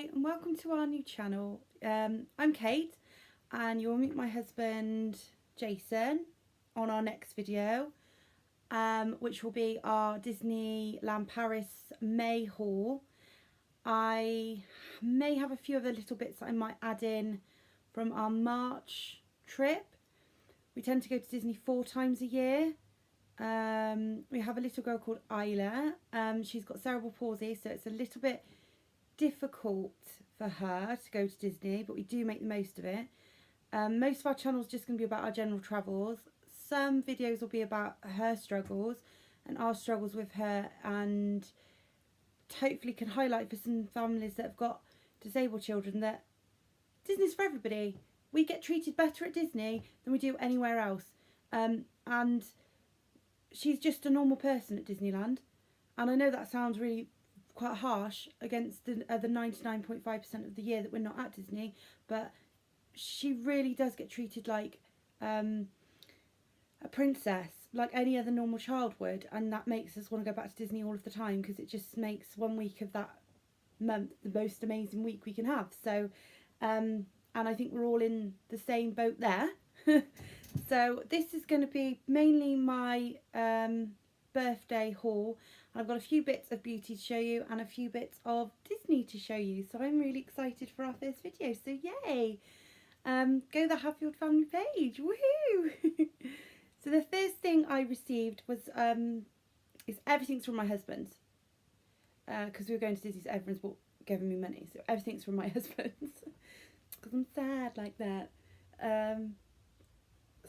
Hi and welcome to our new channel. I'm Kate and you'll meet my husband Jason on our next video, which will be our Disneyland Paris May haul. I may have a few other little bits that I might add in from our March trip. We tend to go to Disney 4 times a year. We have a little girl called Isla. She's got cerebral palsy, so it's a little bit difficult for her to go to Disney, but we do make the most of it. Most of our channel is just going to be about our general travels. Some videos will be about her struggles and our struggles with her, and hopefully can highlight for some families that have got disabled children that Disney's for everybody. We get treated better at Disney than we do anywhere else, and she's just a normal person at Disneyland. And I know that sounds really quite harsh against the other 99.5% of the year that we're not at Disney, but she really does get treated like a princess, like any other normal child would, and that makes us want to go back to Disney all of the time, because it just makes 1 week of that month the most amazing week we can have. So and I think we're all in the same boat there. So this is going to be mainly my birthday haul. I've got a few bits of beauty to show you and a few bits of Disney to show you, so I'm really excited for our first video, so yay. Go the Hatfield family page, woohoo. So the first thing I received was is everything's from my husband, because we were going to Disney, so everyone's giving me money, so everything's from my husband because I'm sad like that.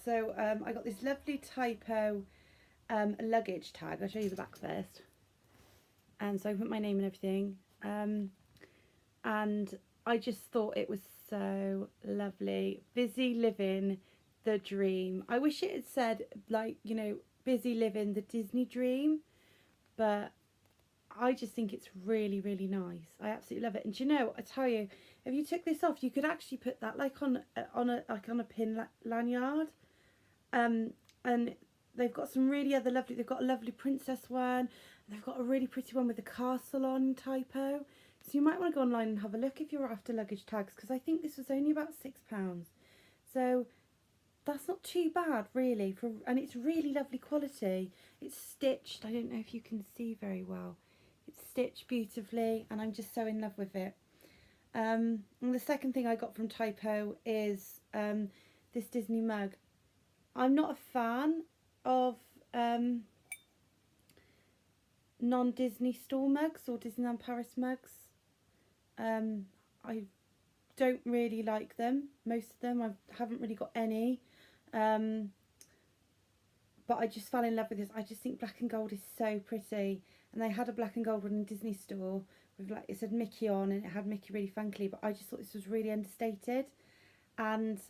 So I got this lovely typo luggage tag. I'll show you the back first. And so I put my name and everything, and I just thought it was so lovely. Busy living the dream. I wish it had said, like, you know, busy living the Disney dream, but I just think it's really, really nice. I absolutely love it. And do you know, I tell you, if you took this off, you could actually put that like on a pin lanyard. And they've got some really other lovely, they've got a lovely princess one, and they've got a really pretty one with a castle on typo. So you might want to go online and have a look if you're after luggage tags, because I think this was only about £6. So that's not too bad really, and it's really lovely quality. It's stitched, I don't know if you can see very well. It's stitched beautifully and I'm just so in love with it. And the second thing I got from typo is this Disney mug. I'm not a fan of non-Disney store mugs or Disneyland Paris mugs. I don't really like them, most of them. I haven't really got any. But I just fell in love with this. I just think black and gold is so pretty. And they had a black and gold one in Disney store with, like, it said Mickey on, and it had Mickey really funkily, but I just thought this was really understated. And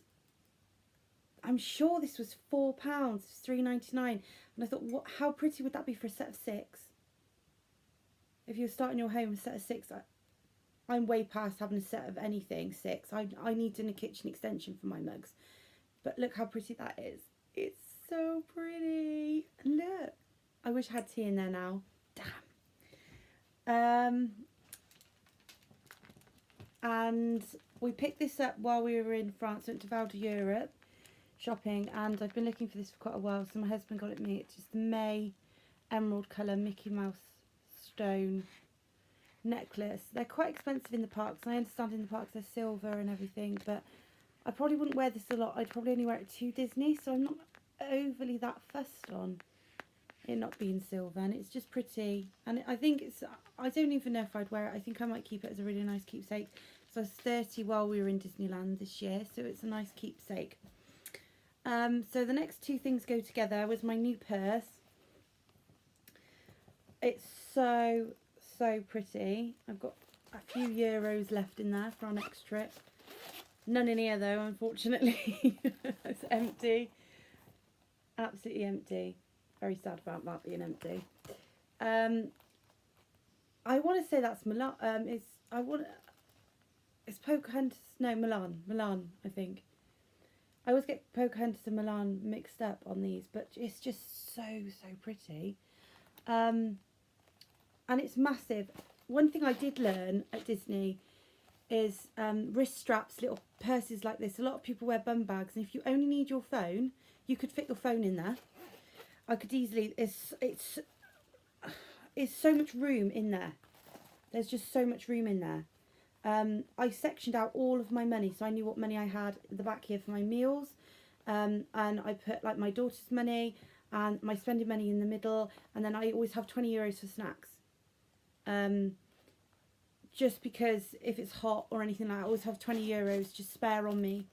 I'm sure this was £4, it's £3.99, and I thought, what? How pretty would that be for a set of 6? If you're starting your home with a set of 6, I'm way past having a set of anything 6. I need a kitchen extension for my mugs, but look how pretty that is. It's so pretty. Look, I wish I had tea in there now. Damn. And we picked this up while we were in France. Went to Val d'Europe shopping, and I've been looking for this for quite a while, so my husband got it me. It's just the May emerald colour Mickey Mouse stone necklace. They're quite expensive in the parks, and I understand in the parks they're silver and everything, but I probably wouldn't wear this a lot. I'd probably only wear it to Disney, so I'm not overly that fussed on it not being silver, and it's just pretty. And I think it's, I don't even know if I'd wear it. I think I might keep it as a really nice keepsake. So I was 30 while we were in Disneyland this year, so it's a nice keepsake. So the next two things go together was my new purse. It's so pretty. I've got a few euros left in there for our next trip. None in here though, unfortunately. It's empty. Absolutely empty. Very sad about that being empty. I want to say that's Milan. It's Pocahontas. No, Milan, I think. I always get Pocahontas and Milan mixed up on these, but it's just so pretty. And it's massive. One thing I did learn at Disney is wrist straps, little purses like this. A lot of people wear bum bags, and if you only need your phone, you could fit your phone in there. I could easily, it's so much room in there. There's just so much room in there. I sectioned out all of my money, so I knew what money I had at the back here for my meals, and I put like my daughter's money and my spending money in the middle, and then I always have 20 euros for snacks. Just because if it's hot or anything like that, I always have 20 euros just spare on me,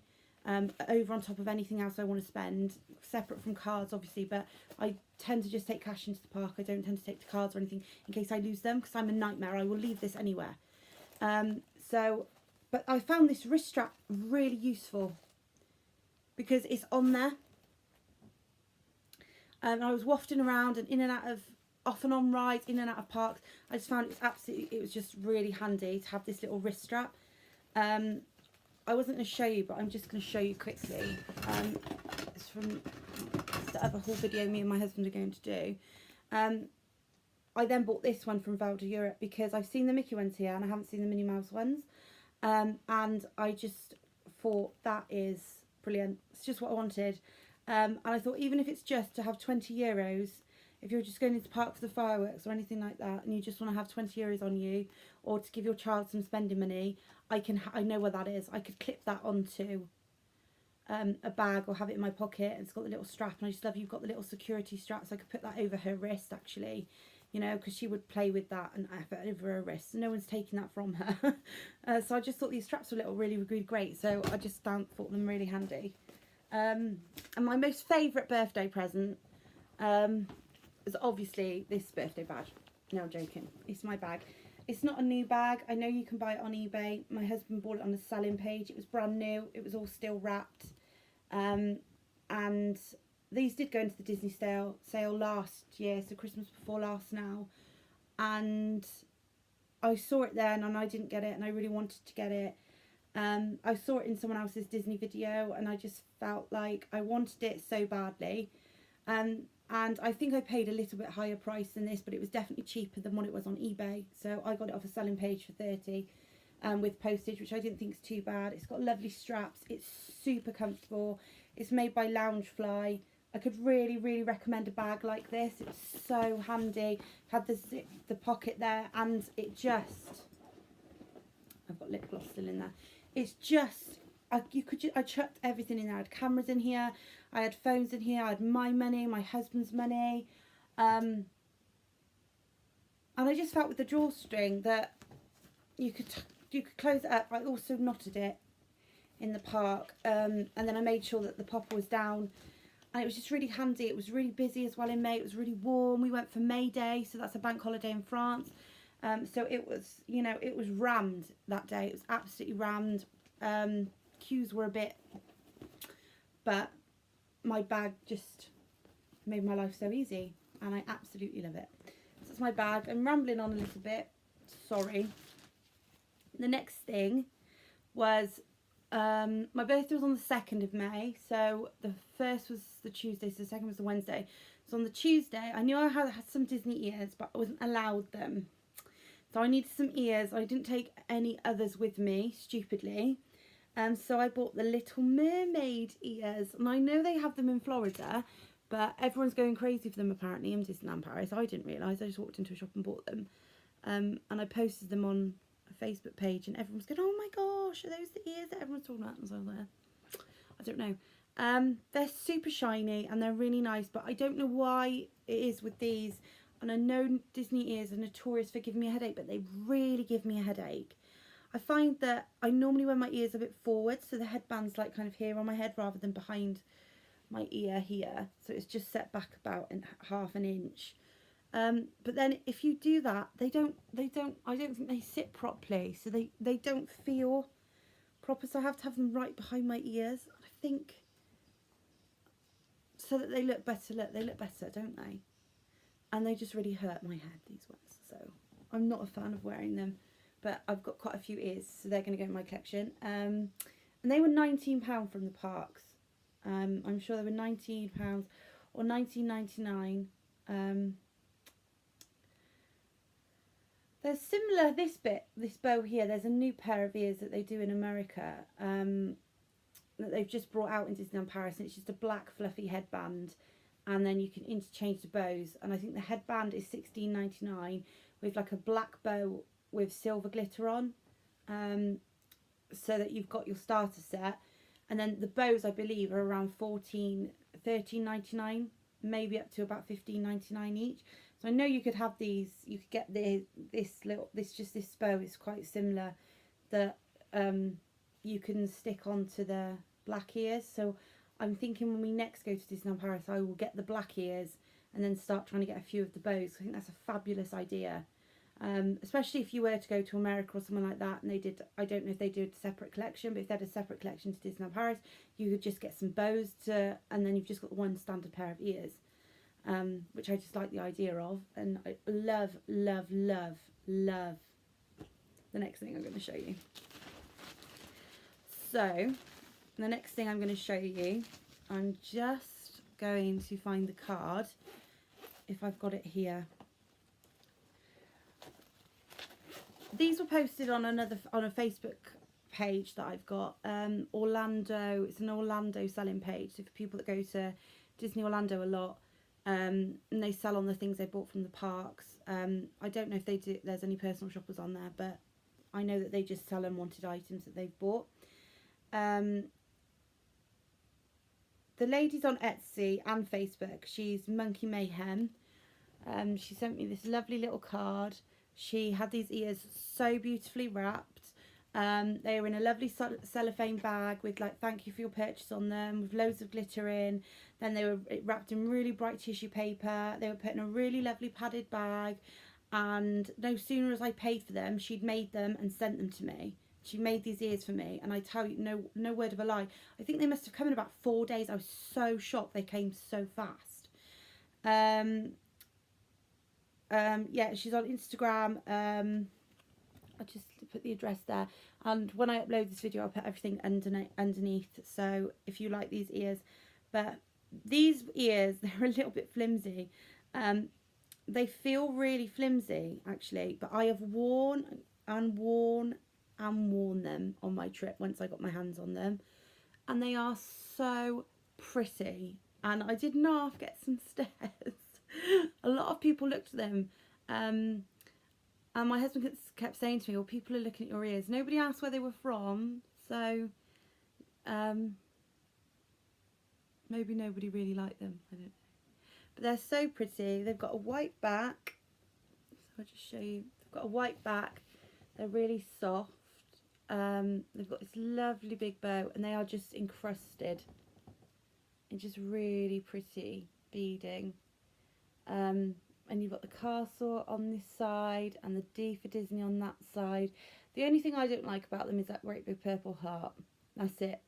over on top of anything else I want to spend, separate from cards obviously, but I tend to just take cash into the park. I don't tend to take the cards or anything in case I lose them, because I'm a nightmare. I will leave this anywhere. But I found this wrist strap really useful because it's on there. I was wafting around and in and out of, off and on rides, in and out of parks. I just found it was just really handy to have this little wrist strap. I wasn't going to show you, but I'm just going to show you quickly. It's from the other haul video me and my husband are going to do. I then bought this one from Val de Europe because I've seen the Mickey ones here and I haven't seen the Minnie Mouse ones. And I just thought that is brilliant. It's just what I wanted. And I thought even if it's just to have 20 euros, if you're just going into the park for the fireworks or anything like that, and you just want to have 20 euros on you, or to give your child some spending money, I know where that is. I could clip that onto a bag or have it in my pocket, and it's got the little strap, and I just love you've got the little security strap, so I could put that over her wrist actually, you know, because she would play with that and have it over her wrist. So no one's taking that from her. So I just thought these straps were really great, so I just thought them really handy. And my most favourite birthday present is obviously this birthday bag. No, I'm joking. It's my bag. It's not a new bag. I know you can buy it on eBay. My husband bought it on the selling page. It was brand new. It was all still wrapped. And these did go into the Disney sale last year, so Christmas before last now. And I saw it then and I didn't get it, and I really wanted to get it. I saw it in someone else's Disney video and I just felt like I wanted it so badly. And I think I paid a little bit higher price than this, but it was definitely cheaper than what it was on eBay. So I got it off a selling page for 30 with postage, which I didn't think is too bad. It's got lovely straps. It's super comfortable. It's made by Loungefly. I could really recommend a bag like this. It's so handy. Had the pocket there, and it just, I've got lip gloss still in there. It's just, I chucked everything in there. I had cameras in here, I had phones in here, I had my money, my husband's money, and I just felt with the drawstring that you could close it up. I also knotted it in the park, and then I made sure that the popper was down, and it was just really handy. It was really busy as well in May. It was really warm. We went for May Day, so that's a bank holiday in France. So it was, you know, it was rammed that day. It was absolutely rammed. Queues were a bit, but my bag just made my life so easy, and I absolutely love it. So that's my bag. I'm rambling on a little bit, sorry. The next thing was, my birthday was on the 2nd of May, so the first was the Tuesday, so the second was the Wednesday. So on the Tuesday, I knew I had some Disney ears, but I wasn't allowed them. So I needed some ears. I didn't take any others with me, stupidly. So I bought the Little Mermaid ears. And I know they have them in Florida, but everyone's going crazy for them apparently in Disneyland Paris. I didn't realise. I just walked into a shop and bought them. And I posted them on a Facebook page, and everyone's going, oh my gosh, are those the ears that everyone's talking about? And so I don't know. They're super shiny and they're really nice, but I don't know why it is with these. And I know Disney ears are notorious for giving me a headache, but they really give me a headache. I find that I normally wear my ears a bit forward, so the headband's like kind of here on my head rather than behind my ear here. So it's just set back about half an inch. But then if you do that, I don't think they sit properly. So they don't feel proper. So I have to have them right behind my ears, I think, so that they look better. Look, they look better, don't they? And they just really hurt my head, these ones. So I'm not a fan of wearing them. But I've got quite a few ears, so they're going to go in my collection. And they were £19 from the parks. I'm sure they were £19 or £19.99. There's similar, this bow here, there's a new pair of ears that they do in America that they've just brought out in Disneyland Paris, and it's just a black fluffy headband, and then you can interchange the bows, and I think the headband is $16.99 with like a black bow with silver glitter on, so that you've got your starter set, and then the bows I believe are around $13.99, maybe up to about $15.99 each. So I know you could have these, you could get this bow is quite similar that you can stick onto the black ears. So I'm thinking when we next go to Disneyland Paris, I will get the black ears and then start trying to get a few of the bows. I think that's a fabulous idea, especially if you were to go to America or something like that and they did, I don't know if they did a separate collection, but if they had a separate collection to Disneyland Paris, you could just get some bows and then you've just got one standard pair of ears. Which I just like the idea of, and I love the next thing I'm going to show you. So the next thing I'm going to show you, I'm just going to find the card, if I've got it here. These were posted on a Facebook page that I've got, Orlando. It's an Orlando selling page, so for people that go to Disney Orlando a lot. And they sell on the things they bought from the parks. I don't know if there's any personal shoppers on there, but I know that they just sell unwanted items that they've bought. The lady's on Etsy and Facebook. She's Monkey Mayhem. She sent me this lovely little card. She had these ears so beautifully wrapped. They were in a lovely cellophane bag with like thank you for your purchase on them, with loads of glitter in. Then they were wrapped in really bright tissue paper. They were put in a really lovely padded bag, and no sooner as I paid for them, she'd made them and sent them to me. She made these ears for me, and I tell you, no word of a lie, I think they must have come in about 4 days. I was so shocked they came so fast. Yeah, she's on Instagram. I'll just put the address there, and when I upload this video I'll put everything underneath, so if you like these ears. But these ears, they're a little bit flimsy. They feel really flimsy actually, but I have worn them on my trip once I got my hands on them, and they are so pretty, and I did not get some stares. A lot of people looked at them, and my husband kept saying to me, well, people are looking at your ears. Nobody asked where they were from, so maybe nobody really liked them. I don't know. But they're so pretty. They've got a white back. So I'll just show you. They've got a white back. They're really soft. They've got this lovely big bow, and they are just encrusted in just really pretty beading. And you've got the castle on this side and the D for Disney on that side. The only thing I don't like about them is that great big purple heart. That's it.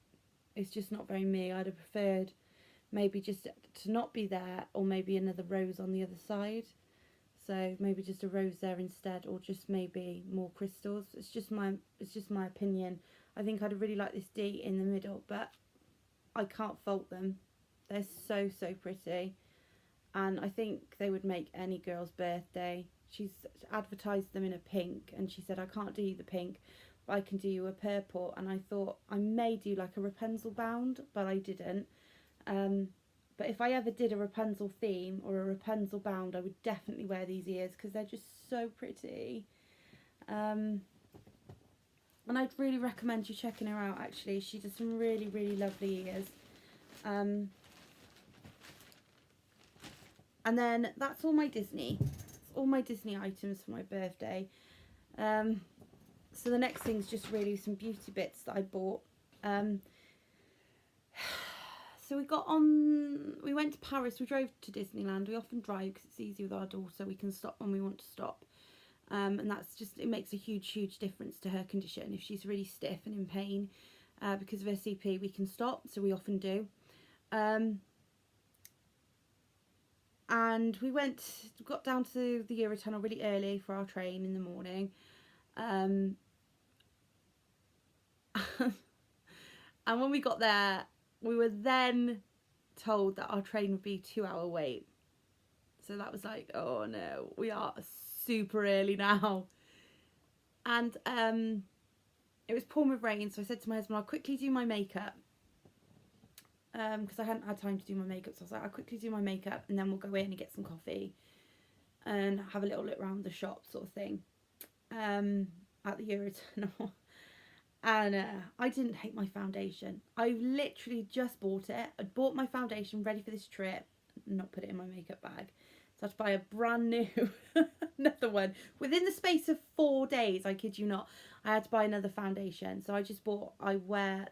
It's just not very me. I'd have preferred maybe just to not be there, or maybe another rose on the other side. So maybe just a rose there instead, or just maybe more crystals. It's just my opinion. I think I'd really like this D in the middle, but I can't fault them. They're so pretty. And I think they would make any girl's birthday. She's advertised them in a pink, and she said, I can't do you the pink, but I can do you a purple. And I thought I may do like a Rapunzel bound, but I didn't. But if I ever did a Rapunzel theme or a Rapunzel bound, I would definitely wear these ears because they're just so pretty. And I'd really recommend you checking her out, actually. She does some really lovely ears. And then that's all my Disney. It's all my Disney items for my birthday. So the next thing's just really some beauty bits that I bought. So we went to Paris. We drove to Disneyland. We often drive because it's easy with our daughter. We can stop when we want to stop. And that's just, it makes a huge difference to her condition. If she's really stiff and in pain because of her CP, we can stop. So we often do. And we got down to the Eurotunnel really early for our train in the morning. And when we got there, we were then told that our train would be 2-hour wait. So that was like, oh no, we are super early now. And it was pouring with rain, so I said to my husband, I'll quickly do my makeup. Because I hadn't had time to do my makeup, so I was like, I'll quickly do my makeup and then we'll go in and get some coffee and have a little look around the shop sort of thing, at the Eurotunnel. And I didn't hate my foundation. I literally just bought it. I'd bought my foundation ready for this trip, not put it in my makeup bag. So I had to buy a brand new another one. Within the space of 4 days, I kid you not, I had to buy another foundation. So I wear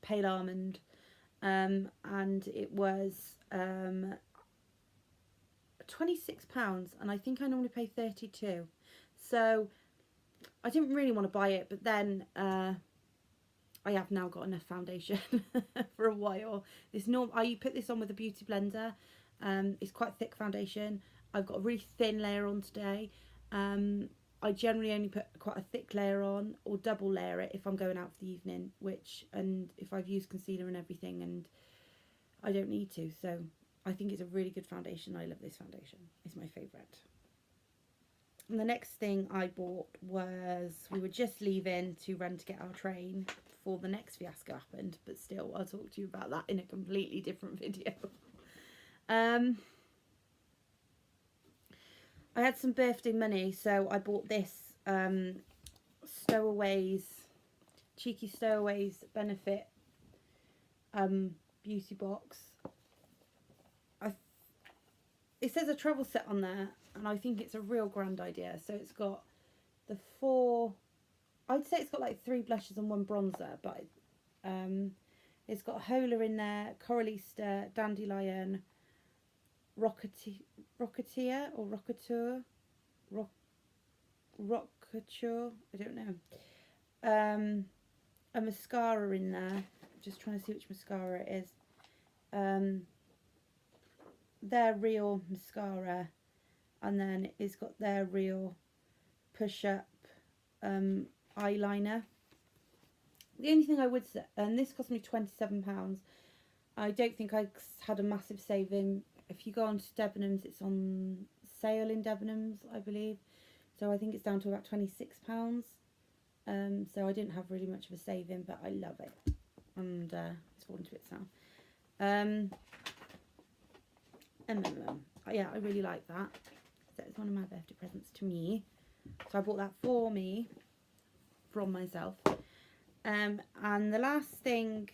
Pale Almond, and it was £26, and I think I normally pay 32. So I didn't really want to buy it, but then I have now got enough foundation for a while. I put this on with a beauty blender. It's quite a thick foundation. I've got a really thin layer on today. I generally only put quite a thick layer on, or double layer it if I'm going out for the evening, and if I've used concealer and everything, and I don't need to. So I think it's a really good foundation. I love this foundation. It's my favourite. And the next thing I bought was, we were just leaving to run to get our train before the next fiasco happened, but still, I'll talk to you about that in a completely different video. I had some birthday money, so I bought this Cheeky Stowaways Benefit beauty box. It says a travel set on there, and I think it's a real grand idea. So it's got the 4, I'd say it's got like 3 blushes and 1 bronzer, but it's got Hola in there, Coral Easter, Dandelion, Rocketeer, or Rocketeur, Rocketeur, I don't know. A mascara in there. Just trying to see which mascara it is. Their Real mascara, and then it's got their Real push up eyeliner. The only thing I would say, and this cost me £27. I don't think I had a massive saving. If you go on to Debenhams, it's on sale in Debenhams, I believe. So I think it's down to about £26. So I didn't have really much of a saving, but I love it. And it's fallen to bits now. Yeah, I really like that. So it's one of my birthday presents to me. So I bought that for me, from myself. And the last thing,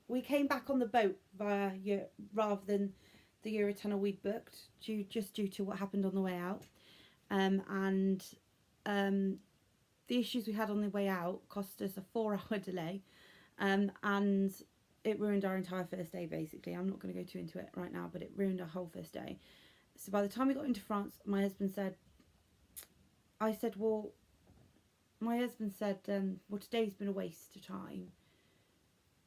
we came back on the boat rather than the Eurotunnel we'd booked, just due to what happened on the way out. And the issues we had on the way out cost us a 4-hour delay, and it ruined our entire first day, basically. I'm not going to go too into it right now, but it ruined our whole first day. So by the time we got into France, my husband said, well, today's been a waste of time.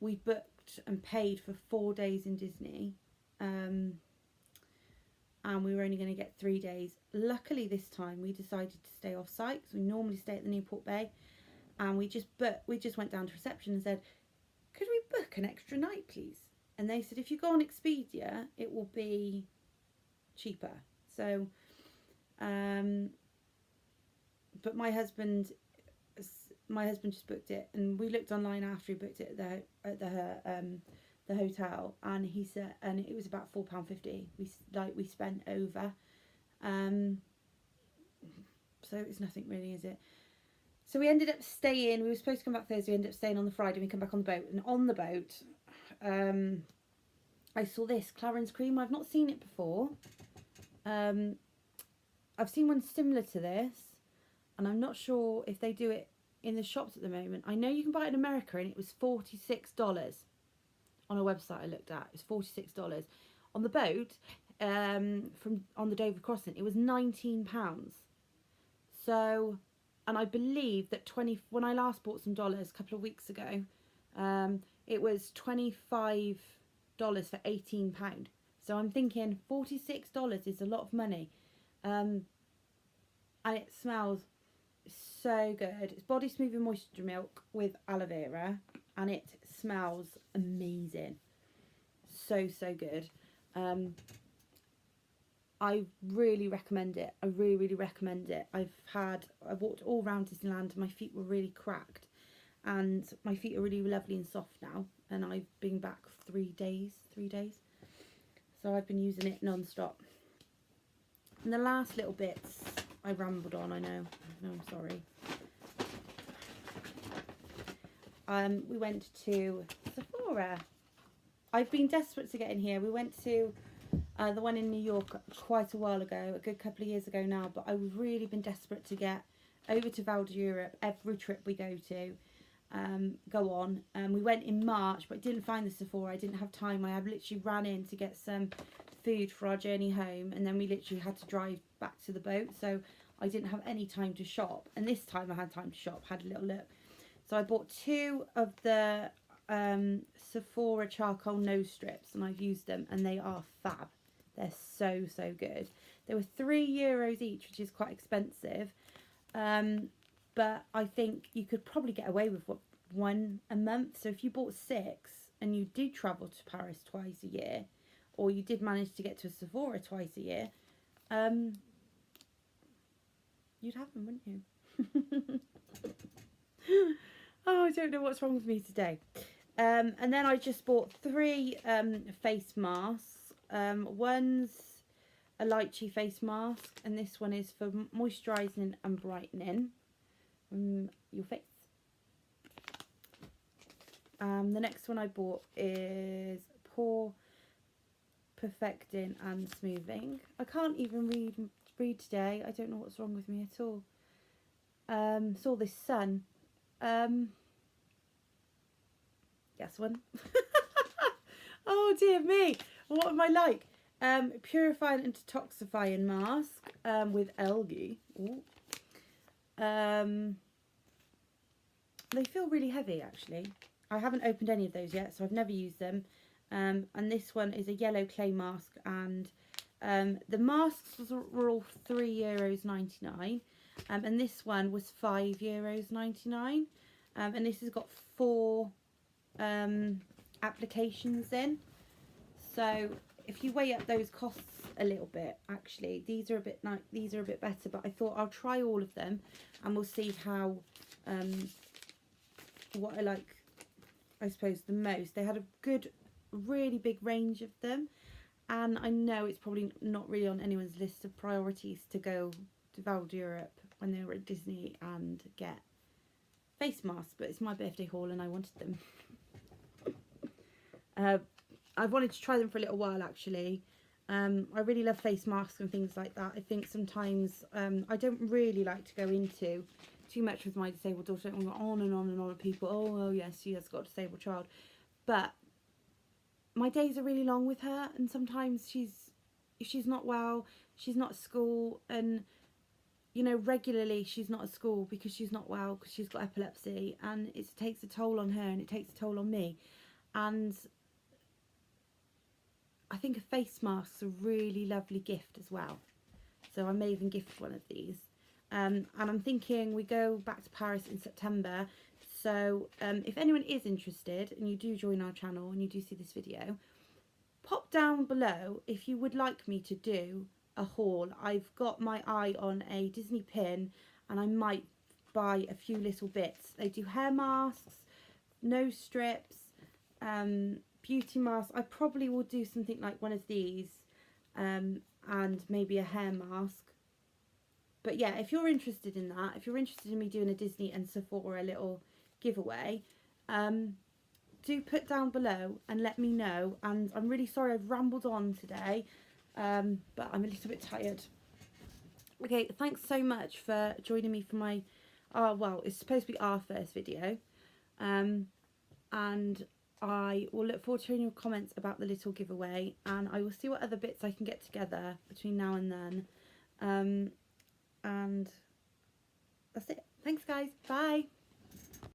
We booked and paid for 4 days in Disney, and we were only going to get 3 days. Luckily this time we decided to stay off site, because we normally stay at the Newport Bay, and we just went down to reception and said, could we book an extra night, please? And they said, if you go on Expedia, it will be cheaper. So, but my husband just booked it, and we looked online after he booked it at the hotel, and he said, and it was about £4.50. We spent over, so it's nothing really, is it? So we ended up staying. We were supposed to come back Thursday. We ended up staying on the Friday. We come back on the boat, and on the boat, I saw this Clarins cream. I've not seen it before. I've seen one similar to this, and I'm not sure if they do it in the shops at the moment. I know you can buy it in America, and it was $46 on a website I looked at. It was $46 on the boat. On the Dover crossing, it was £19. So, and I believe that when I last bought some dollars a couple of weeks ago, it was $25 for £18. So I'm thinking $46 is a lot of money, and it smells so good. It's body smoothing moisture milk with aloe vera, and it smells amazing. So good. I really recommend it. I really, really recommend it. I've walked all around Disneyland and my feet were really cracked, and my feet are really lovely and soft now, and I've been back 3 days, so I've been using it non-stop. And the last little bits I rambled on, I know, I'm sorry. We went to Sephora. I've been desperate to get in here. We went to the one in New York quite a while ago, a good couple of years ago now, but I've really been desperate to get over to Val d'Europe every trip we go to. Go on. We went in March, but didn't find the Sephora. I didn't have time. I literally ran in to get some food for our journey home, and then we literally had to drive back to the boat, so I didn't have any time to shop. And this time I had time to shop, had a little look. So I bought 2 of the Sephora charcoal nose strips, and I've used them, and they are fab. They're so, so good. They were €3 each, which is quite expensive. But I think you could probably get away with one a month. So if you bought 6 and you did travel to Paris twice a year, or you did manage to get to a Sephora twice a year, you'd have them, wouldn't you? Oh, I don't know what's wrong with me today. And then I just bought 3 face masks. One's a lychee face mask, and this one is for moisturising and brightening your face. The next one I bought is pore perfecting and smoothing. I can't even read today. I don't know what's wrong with me at all. It's all this sun. Guess one. Oh dear me, what am I like? Purifying and detoxifying mask with algae. Ooh. They feel really heavy actually. I haven't opened any of those yet, so I've never used them. And this one is a yellow clay mask, and the masks were all €3.99, and this one was €5.99, and this has got 4 applications in. So if you weigh up those costs a little bit, actually these are a bit better, but I thought I'll try all of them and we'll see how what I like, I suppose, the most. They had a good, really big range of them, and I know it's probably not really on anyone's list of priorities to go to Val d'Europe when they were at Disney and get face masks, but it's my birthday haul and I wanted them. I've wanted to try them for a little while actually. I really love face masks and things like that. I think sometimes I don't really like to go into too much with my disabled daughter. I don't want to go on and on and on with people. Oh well, yes, she has got a disabled child, but my days are really long with her, and sometimes if she's not well, she's not at school, and you know, regularly she's not at school because she's not well, because she's got epilepsy, and it takes a toll on her and it takes a toll on me. And I think a face mask's a really lovely gift as well, so I may even gift one of these. And I'm thinking we go back to Paris in September, so if anyone is interested and you do join our channel and you do see this video, pop down below if you would like me to do a haul. I've got my eye on a Disney pin, and I might buy a few little bits. They do hair masks, nose strips, beauty masks. I probably will do something like one of these, and maybe a hair mask. But yeah, if you're interested in that, if you're interested in me doing a Disney and Sephora little giveaway, do put down below and let me know. And I'm really sorry I've rambled on today, but I'm a little bit tired. Okay, thanks so much for joining me for my, well, it's supposed to be our first video. And I will look forward to hearing your comments about the little giveaway, and I will see what other bits I can get together between now and then. And that's it. Thanks guys. Bye.